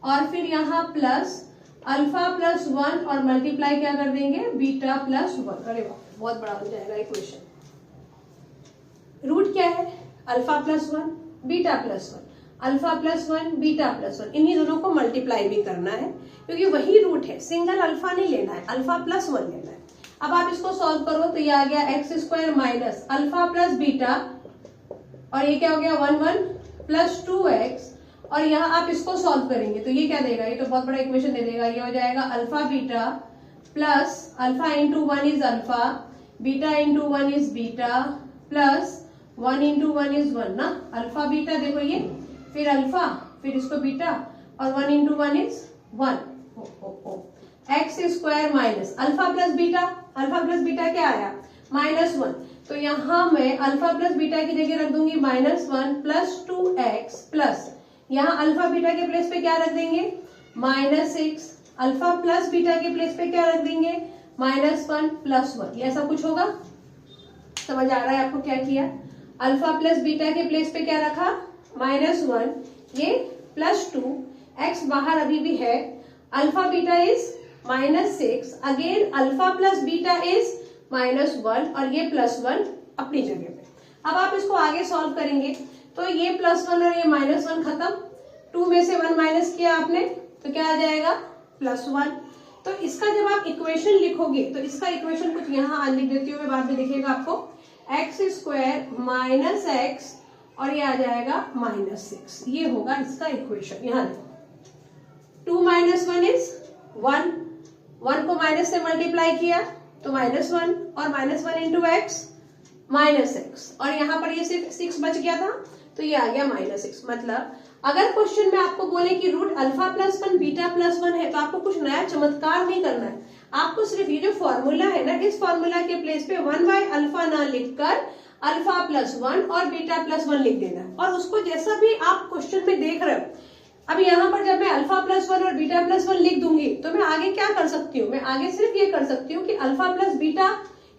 और फिर यहाँ प्लस अल्फा प्लस 1 और मल्टीप्लाई क्या कर देंगे, बीटा प्लस 1। अरे वाह बहुत बड़ा हो जाएगा इक्वेशन। रूट क्या है, alpha plus 1 beta plus 1, alpha plus 1 beta plus 1, इन्हीं दोनों को मल्टीप्लाई भी करना है क्योंकि वही रूट है, सिंगल अल्फा नहीं लेना है, अल्फा प्लस 1 लेना है। अब आप इसको सॉल्व करो तो ये आ गया x² minus alpha plus beta, और ये क्या हो गया 1 प्लस 2x, और यहाँ आप इसको सॉल्व करेंगे तो ये क्या देगा, ये तो बहुत बड़ा इक्वेशन दे देगा, ये हो जाएगा alpha beta plus alpha into 1 is alpha, beta into 1 is beta plus 1 into 1 is 1 ना, अल्फा बीटा देखो ये, फिर अल्फा, फिर इसको बीटा, और 1 into 1 is 1। x² minus alpha plus beta क्या आया, -1, तो यहाँ मैं अल्फा प्लस बीटा की जगह रख दूंगी -1 प्लस 2x प्लस, यहाँ अल्फा बीटा के प्लेस पे क्या रख देंगे, -6, अल्फा प्लस बीटा के प्लेस पे क्या रख देंगे, -1 प्लस 1। ये ऐसा कुछ होगा, समझ आ रहा है आपको क्या किया, अल्फा प्लस बीटा के प्लेस पे क्या रखा, -1, ये +2, x बाहर अभी भी है, alpha beta is -6, again alpha plus beta is -1 और ये +1 अपनी जगह पे। अब आप इसको आगे सॉल्व करेंगे तो ये +1 और ये -1 खत्म, 2 में से 1 माइनस किया आपने तो क्या आ जाएगा +1। तो इसका जब आप इक्वेशन लिखोगे तो इसका इक्वेशन कुछ यहाँ लिख देती हूँ मैं, बाद में दिखेगा आपको, x² - x और ये आ जाएगा -6, ये होगा इसका इक्वेशन। यहाँ देखो 2 - 1 इज 1, 1 को माइनस से मल्टीप्लाई किया तो -1 और -1 इंटू x -x, और यहाँ पर ये सिर्फ 6 बच गया था तो ये आ गया -6। मतलब अगर क्वेश्चन में आपको बोले कि रूट अल्फा +1 बीटा +1 है तो आपको कुछ नया चमत्कार नहीं करना है, आपको सिर्फ ये जो फॉर्मूला है ना, इस फॉर्मूला के प्लेस पे 1/अल्फा ना लिखकर अल्फा +1 और बीटा +1 लिख देना है, और उसको जैसा भी आप क्वेश्चन में देख रहे हो। अब यहाँ पर जब मैं अल्फा +1 और बीटा +1 लिख दूंगी तो मैं आगे क्या कर सकती हूँ, मैं आगे सिर्फ ये कर सकती हूँ कि अल्फा प्लस बीटा,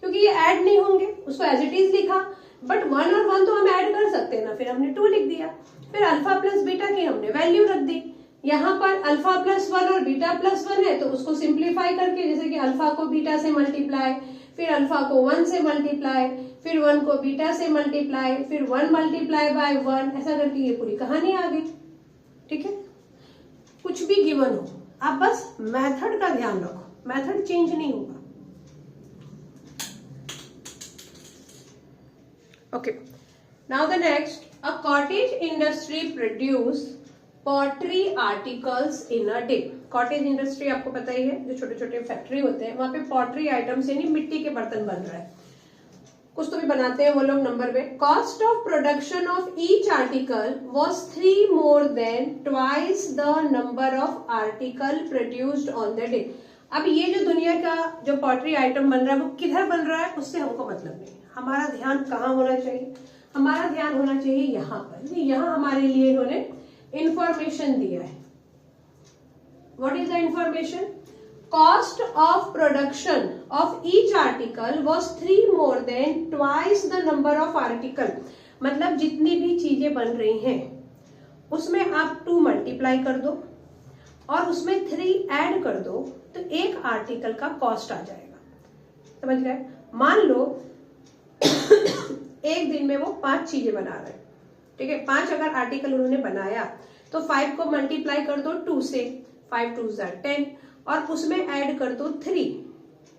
क्योंकि ये ऐड नहीं होंगे, उसको एज इट इज लिखा, बट 1 और 1 तो हम ऐड कर सकते हैं ना, फिर हमने 2 लिख दिया, फिर अल्फा प्लस बीटा की हमने वैल्यू रख दी। यहाँ पर अल्फा +1 और बीटा +1 है तो उसको सिंप्लीफाई करके, जैसे कि अल्फा को बीटा से मल्टीप्लाई, फिर अल्फा को 1 से मल्टीप्लाई, फिर 1 को बीटा से मल्टीप्लाई, फिर 1 मल्टीप्लाई बाय 1, ऐसा करके ये पूरी कहानी आ गई। ठीक है, कुछ भी गिवन हो आप बस मेथड का ध्यान रखो, मेथड चेंज नहीं होगा। Okay, now the next, a cottage industry produce pottery articles in a day। Cottage industry आपको पता ही है, जो छोटे छोटे फैक्ट्री होते हैं वहां पे पॉटरी आइटम्स यानी मिट्टी के बर्तन बन रहा है, कुछ तो भी बनाते हैं वो लोग। नंबर में cost of production of each article was 3 more than twice the number of article produced on the day। अब ये जो दुनिया का जो पॉटरी आइटम बन रहा है वो किधर बन रहा है उससे हमको मतलब नहीं, हमारा ध्यान कहाँ होना चाहिए, हमारा ध्यान होना चाहिए यहाँ पर। यहाँ हमारे लिए इन्होंने इंफॉर्मेशन दिया है। What is the information? Cost of production of each article was 3 more than twice the number of article। मतलब जितनी भी चीजें बन रही हैं उसमें आप 2 मल्टीप्लाई कर दो और उसमें 3 ऐड कर दो तो एक आर्टिकल का कॉस्ट आ जाएगा। समझ गए? मान लो एक दिन में वो 5 चीजें बना रहे हैं, ठीक है, 5 अगर आर्टिकल उन्होंने बनाया तो 5 को मल्टीप्लाई कर दो 2 से, 5 2 10 और उसमें ऐड कर दो 3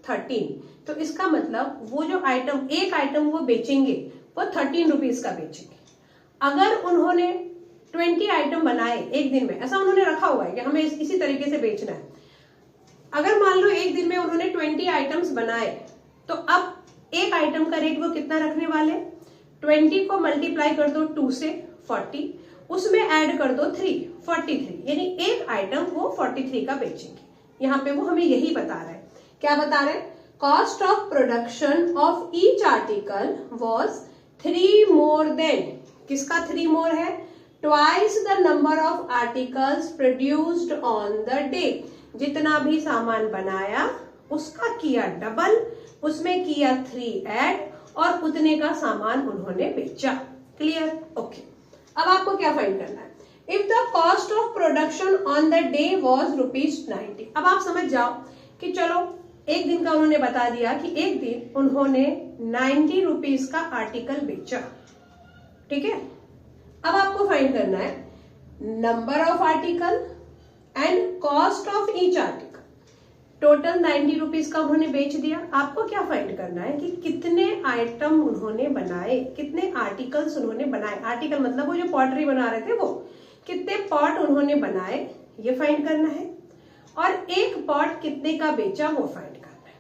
13। तो इसका मतलब वो जो आइटम, एक आइटम वो बेचेंगे वो 13 रुपीज का बेचेंगे। अगर उन्होंने 20 आइटम बनाए एक दिन में, ऐसा उन्होंने रखा हुआ है कि हमें इसी तरीके से बेचना है, अगर मान लो एक दिन में उन्होंने 20 आइटम्स बनाए तो अब एक आइटम का रेट वो कितना रखने वाले, 20 को मल्टीप्लाई कर दो 2 से 40, उसमें ऐड कर दो 3 43, यानी एक आइटम वो 43 का बेचेंगे। यहाँ पे वो हमें यही बता रहा है। क्या बता रहे हैं? Cost of production of each article was 3 more than, किसका 3 more है? Twice the number of articles produced on the day. जितना भी सामान बनाया उसका किया डबल, उसमें किया 3 ऐड और उतने का सामान उन्होंने बेचा। क्लियर? ओके। अब आपको क्या फाइंड करना है? If the cost of production on the day was ₹90। अब आप समझ जाओ कि चलो एक दिन का उन्होंने बता दिया कि एक दिन उन्होंने 90 रुपीज का आर्टिकल बेचा। ठीक है, अब आपको फाइंड करना है number of article and cost of each article. Total 90 rupees का उन्होंने बेच दिया। आपको क्या फाइंड करना है कि कितने आइटम उन्होंने बनाए, कितने आर्टिकल्स उन्होंने बनाए। आर्टिकल मतलब वो जो पॉटरी बना रहे थे वो कितने पॉट उन्होंने बनाए, ये फाइंड करना है, और एक पॉट कितने का बेचा वो फाइंड करना है।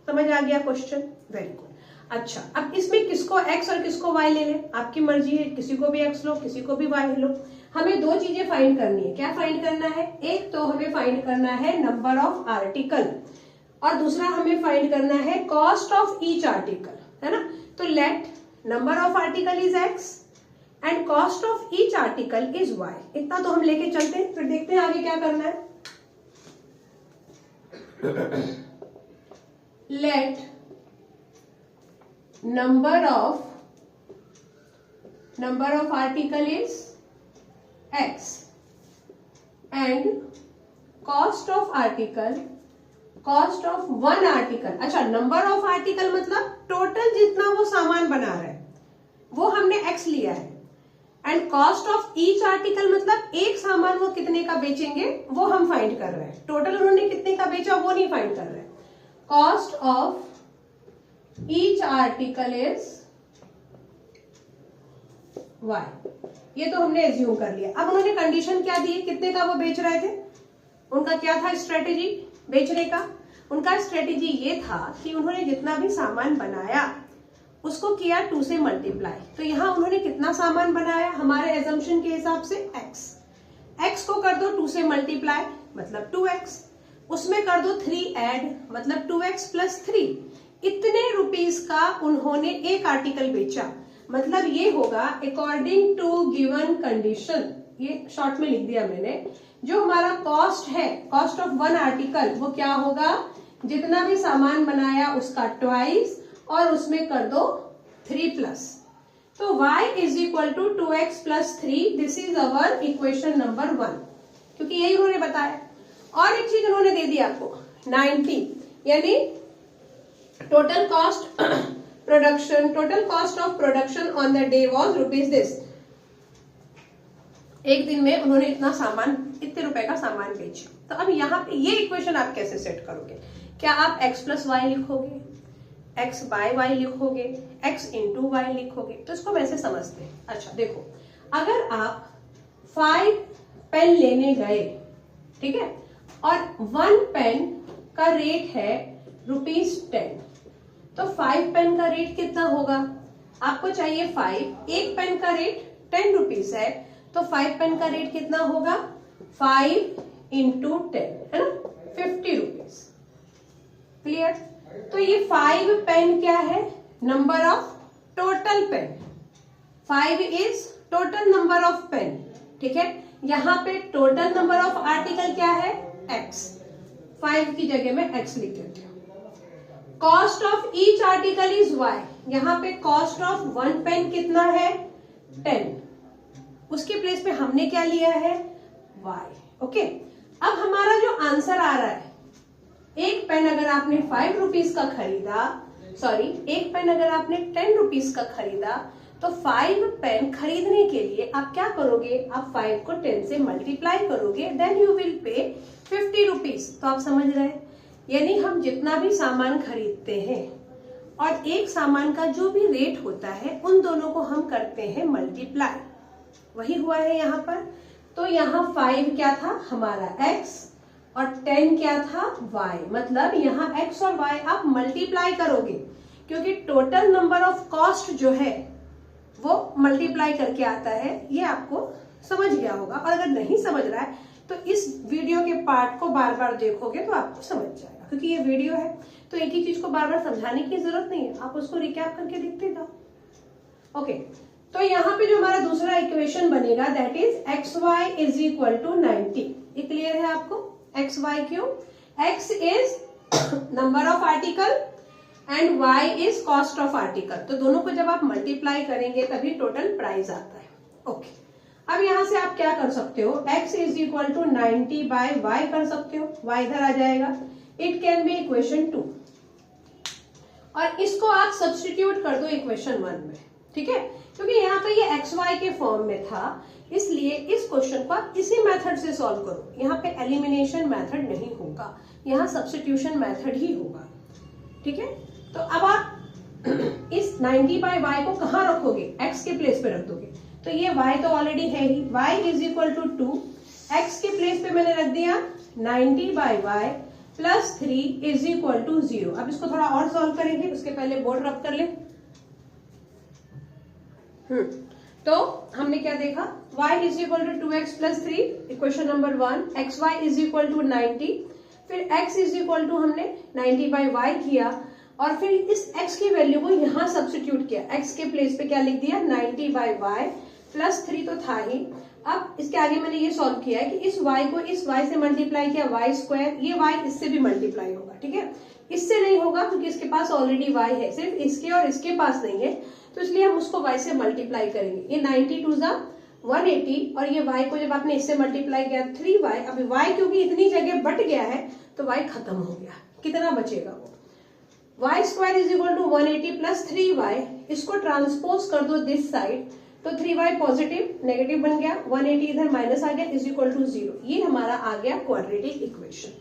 समझ आ गया क्वेश्चन? Very good. अच्छा, अब इसमें किसको x और किसको y ले ले, आपकी मर्जी है, किसी को भी x लो किसी को भी y लो। हमें 2 चीजें फाइंड करनी है। क्या फाइंड करना है? एक तो हमें फाइंड करना है नंबर ऑफ आर्टिकल और दूसरा हमें फाइंड करना है कॉस्ट ऑफ ईच आर्टिकल, है ना। तो let number of article is x and cost of each article is y। इतना तो हम लेके चलते हैं, फिर देखते हैं आगे क्या करना है। Let number of number of article is x and cost of article, cost of one article. अच्छा, नंबर ऑफ आर्टिकल मतलब टोटल जितना वो सामान बना रहा है वो हमने x लिया है, and cost of each article मतलब एक सामान वो कितने का बेचेंगे वो हम फाइंड कर रहे हैं। टोटल उन्होंने कितने का बेचा वो नहीं फाइंड कर रहे हैं। Cost of each article is y, ये तो हमने एज्यूम कर लिया। अब उन्होंने कंडीशन क्या दी, कितने का वो बेच रहे थे, उनका क्या था स्ट्रेटेजी बेचने का। उनका स्ट्रेटेजी ये था कि उन्होंने जितना भी सामान बनाया उसको किया 2 से मल्टीप्लाई। तो यहां उन्होंने कितना सामान बनाया, हमारे एजम्पशन के हिसाब से x को कर दो 2 से मल्टीप्लाई मतलब 2x, उसमें कर दो 3 ऐड मतलब 2x प्लस 3। इतने रुपीस का उन्होंने एक आर्टिकल बेचा, मतलब ये होगा अकॉर्डिंग टू गिवन कंडीशन, ये शॉर्ट में लिख दिया मैंने। जो हमारा कॉस्ट है, कॉस्ट ऑफ वन आर्टिकल, वो क्या होगा, जितना भी सामान बनाया उसका ट्वाइस और उसमें कर दो 3 प्लस। तो y is equal to 2x plus 3, this is our equation number 1, क्योंकि यही उन्होंने बताया। और एक चीज उन्होंने दे दी आपको 90, यानी total cost production, total cost of production on the day was rupees this. एक दिन में उन्होंने इतना सामान, इतने रुपए का सामान बेचा। तो अब यहाँ पे ये इक्वेशन आप कैसे सेट करोगे, क्या आप x प्लस वाई लिखोगे, x बाय वाई लिखोगे, x इंटू वाई लिखोगे, तो इसको वैसे समझते हैं। अच्छा देखो, अगर आप 5 पेन लेने गए, ठीक है, और 1 पेन का रेट है ₹10, तो 5 पेन का रेट कितना होगा, आपको चाहिए 5, एक पेन का रेट 10 रुपीज है, तो 5 पेन का रेट कितना होगा, 5 इंटू 10 है ना, 50 रुपीज। क्लियर। तो ये 5 पेन क्या है, number of total pen, 5 is total number of pen, ठीक है। यहाँ पे टोटल नंबर ऑफ आर्टिकल क्या है, x, 5 की जगह में x लिख देते हैं। Cost of each article is y, यहाँ पे कॉस्ट ऑफ 1 पेन कितना है, 10, उसके प्लेस पे हमने क्या लिया है, y, ओके। अब हमारा जो आंसर आ रहा है, एक पेन अगर आपने 5 रुपीज का खरीदा, सॉरी, एक पेन अगर आपने 10 रुपीज का खरीदा, तो 5 पेन खरीदने के लिए आप क्या करोगे, आप 5 को 10 से मल्टीप्लाई करोगे, then you will pay 50 rupees. तो आप समझ रहे हैं, यानी हम जितना भी सामान खरीदते हैं और एक सामान का जो भी रेट होता है, उन दोनों को हम करते हैं मल्टीप्लाई, वही हुआ है यहाँ पर। तो यहाँ 5 क्या था हमारा x और 10 क्या था y, मतलब यहाँ x और y आप मल्टीप्लाई करोगे, क्योंकि टोटल नंबर ऑफ कॉस्ट जो है वो मल्टीप्लाई करके आता है। ये आपको समझ गया होगा, और अगर नहीं समझ रहा है तो इस वीडियो के पार्ट को बार बार देखोगे तो आपको समझ जाएगा, क्योंकि ये वीडियो है तो एक ही चीज को बार बार समझाने की जरूरत नहीं है, आप उसको रिकैप करके देखते जाओ। ओके, तो यहाँ पे जो हमारा दूसरा इक्वेशन बनेगा that is xy is equal to 90। ये क्लियर है आपको, xy क्यों, x is number of article and y is cost of article. तो दोनों को जब आप मल्टीप्लाई करेंगे तभी टोटल प्राइस आता है। ओके, अब यहां से आप क्या कर सकते हो, x is equal to 90 by y कर सकते हो, y इधर आ जाएगा, इट कैन बी इक्वेशन 2, और इसको आप सब्स्टिट्यूट कर दो इक्वेशन 1 में, ठीक है, क्योंकि यहाँ पे ये xy के फॉर्म में था, इसलिए इस क्वेश्चन को आप इसी मेथड से सॉल्व करो। यहाँ पे एलिमिनेशन मेथड नहीं होगा, यहाँ सब्स्टिट्यूशन मेथड ही होगा, ठीक है। तो अब आप इस 90 बाय y को कहाँ रखोगे, x के प्लेस पे रख दोगे, तो ये y तो ऑलरेडी है ही, y is equal to 2, x के प्लेस पे मैंने रख दिया 90 by y plus 3 is equal to 0। अब इसको थोड़ा और सॉल्व करेंगे, उसके पहले बोर्ड रब कर ले। तो हमने क्या देखा, y is equal to 2x plus 3, equation number 1, xy is equal to 90, फिर x इज इक्वल टू हमने 90 बाई y किया, और फिर इस x की वैल्यू को यहाँ सब्स्टिट्यूट किया, x के प्लेस पे क्या लिख दिया 90 बाई y प्लस 3 तो था ही। अब इसके आगे मैंने ये सॉल्व किया है कि इस y को इस y से मल्टीप्लाई किया, y स्क्वायर, ये y इससे भी मल्टीप्लाई होगा, ठीक है। इससे नहीं होगा क्योंकि इसके पास ऑलरेडी y है, सिर्फ इसके और इसके पास नहीं है, तो इसलिए हम उसको y से मल्टीप्लाई करेंगे। ये 90 टू जा 180 और ये y को जब आपने इससे मल्टीप्लाई किया 3y, अभी y क्योंकि इतनी जगह बट गया है तो y खत्म हो गया, कितना बचेगा वो y square is equal to 180 plus 3y, इसको ट्रांसपोज कर दो दिस साइड तो 3y पॉजिटिव नेगेटिव बन गया, 180 इधर माइनस आ गया इज इक्वल टू 0। ये हमारा आ गया क्वाड्रेटिक इक्वेशन।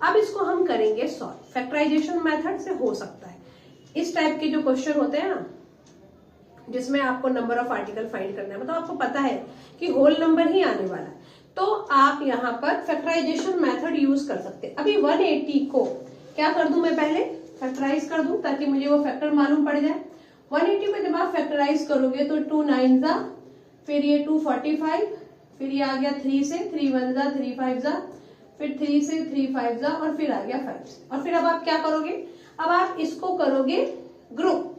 अब इसको हम करेंगे सॉल्व, फैक्टराइजेशन मेथड से हो सकता है। इस टाइप के जो क्वेश्चन होते हैं ना जिसमें आपको नंबर ऑफ आर्टिकल फाइंड करना है, मतलब आपको पता है कि होल नंबर ही आने वाला है, तो आप यहाँ पर फैक्टराइजेशन मेथड यूज कर सकते हैं। अभी 180 को क्या कर दूं मैं, पहले फैक्टराइज कर दूं ताकि मुझे वो फैक्टर मालूम पड़ जाए। 180 को जब आप फैक्टराइज करोगे तो 2 9 जा, फिर ये 245, फिर ये आ गया 3 से, 3 1 जा, 3 5 जा, फिर 3 से 3 5 जा और फिर आ गया 5 से। और फिर अब आप क्या करोगे, अब आप इसको करोगे ग्रुप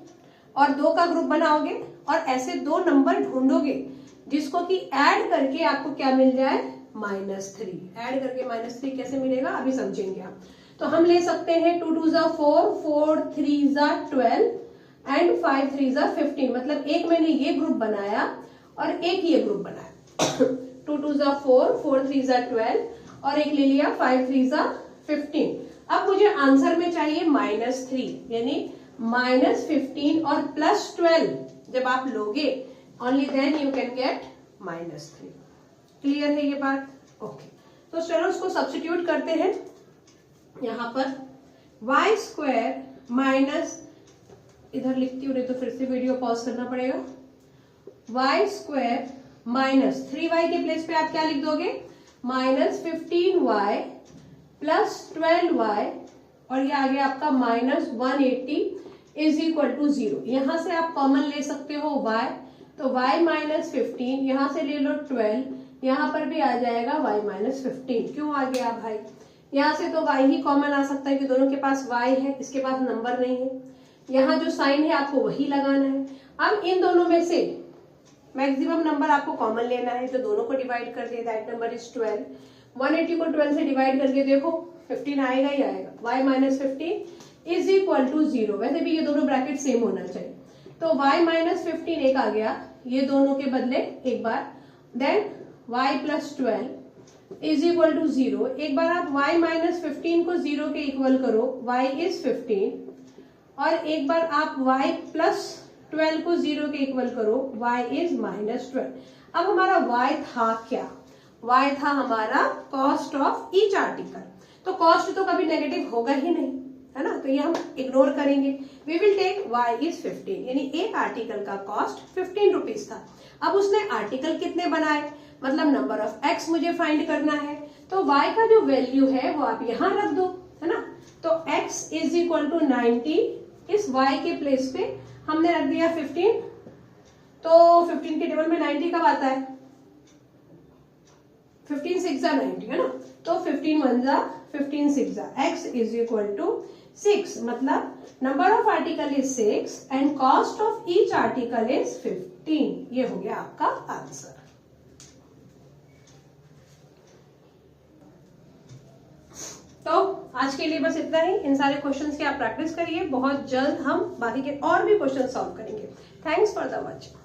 और 2 का ग्रुप बनाओगे और ऐसे 2 नंबर ढूंढोगे जिसको कि ऐड करके आपको क्या मिल जाए -3। ऐड करके -3 कैसे मिलेगा अभी समझेंगे आप। तो हम ले सकते हैं 2 2 जा 4, 4 3 जा 12 एंड 5 3 जा 15, मतलब एक मैंने ये ग्रुप बनाया और एक ये ग्रुप बनाया। 2 2 जा 4, 4 3 जा 12 और एक ले लिया 5 3 जा 15। अब मुझे आंसर में चाहिए -3, यानी -15 और +12 जब आप लोगे only then you can get -3। Clear है ये बात? ओके, तो चलो उसको सब्स्टिट्यूट करते हैं। यहां पर y स्क्वायर माइनस, इधर लिखती हूँ नहीं तो फिर से वीडियो पॉज करना पड़ेगा, y स्क्वायर माइनस 3y के प्लेस पे आप क्या लिख दोगे -15y प्लस 12y और ये आ गया आपका -180 इज इक्वल टू 0। यहां से आप कॉमन ले सकते हो y, तो y -15, यहां से ले लो 12, यहां पर भी आ जाएगा y -15। क्यों आ गया भाई, यहां से तो y ही कॉमन आ सकता है कि दोनों के पास y है, इसके पास नंबर नहीं है। यहाँ जो साइन है आपको वही लगाना है। अब इन दोनों में से मैक्सिमम नंबर आपको कॉमन लेना है, जो दोनों को डिवाइड कर दिया, दैट नंबर इज 12। 180 को 12 से डिवाइड करके देखो 15 आएगा ही आएगा। y -15 is equal to 0। वैसे भी ये दोनों ब्रैकेट सेम होना चाहिए, तो y -15 एक आ गया, ये दोनों के बदले एक बार, then y plus 12 is equal to 0। एक बार आप y -15 को 0 के इक्वल करो, y इज 15, और एक बार आप y प्लस 12 को 0 के इक्वल करो, y इज -12। अब हमारा y था क्या, y था हमारा कॉस्ट ऑफ ईच आर्टिकल। तो कॉस्ट तो कभी नेगेटिव होगा ही नहीं, है ना, तो ये हम इग्नोर करेंगे। We will take y is 15, यानी एक आर्टिकल का कॉस्ट 15 रुपीज था। अब उसने आर्टिकल कितने बनाए, मतलब नंबर ऑफ x मुझे फाइंड करना है, तो y का जो वैल्यू है वो आप यहां रख दो, है ना। तो x इज इक्वल टू 90, इस y के प्लेस पे हमने रख दिया 15, तो 15 के टेबल में 90 कब आता है, 15 6 जा 90, है ना, तो 15 1 जा 15 6 जा, x इज इक्वल टू 6, मतलब number of article is 6 and cost of each article is 15। ये हो गया आपका आंसर। तो आज के लिए बस इतना ही। इन सारे क्वेश्चंस की आप प्रैक्टिस करिए, बहुत जल्द हम बाकी के और भी क्वेश्चन सॉल्व करेंगे। Thanks for the watching.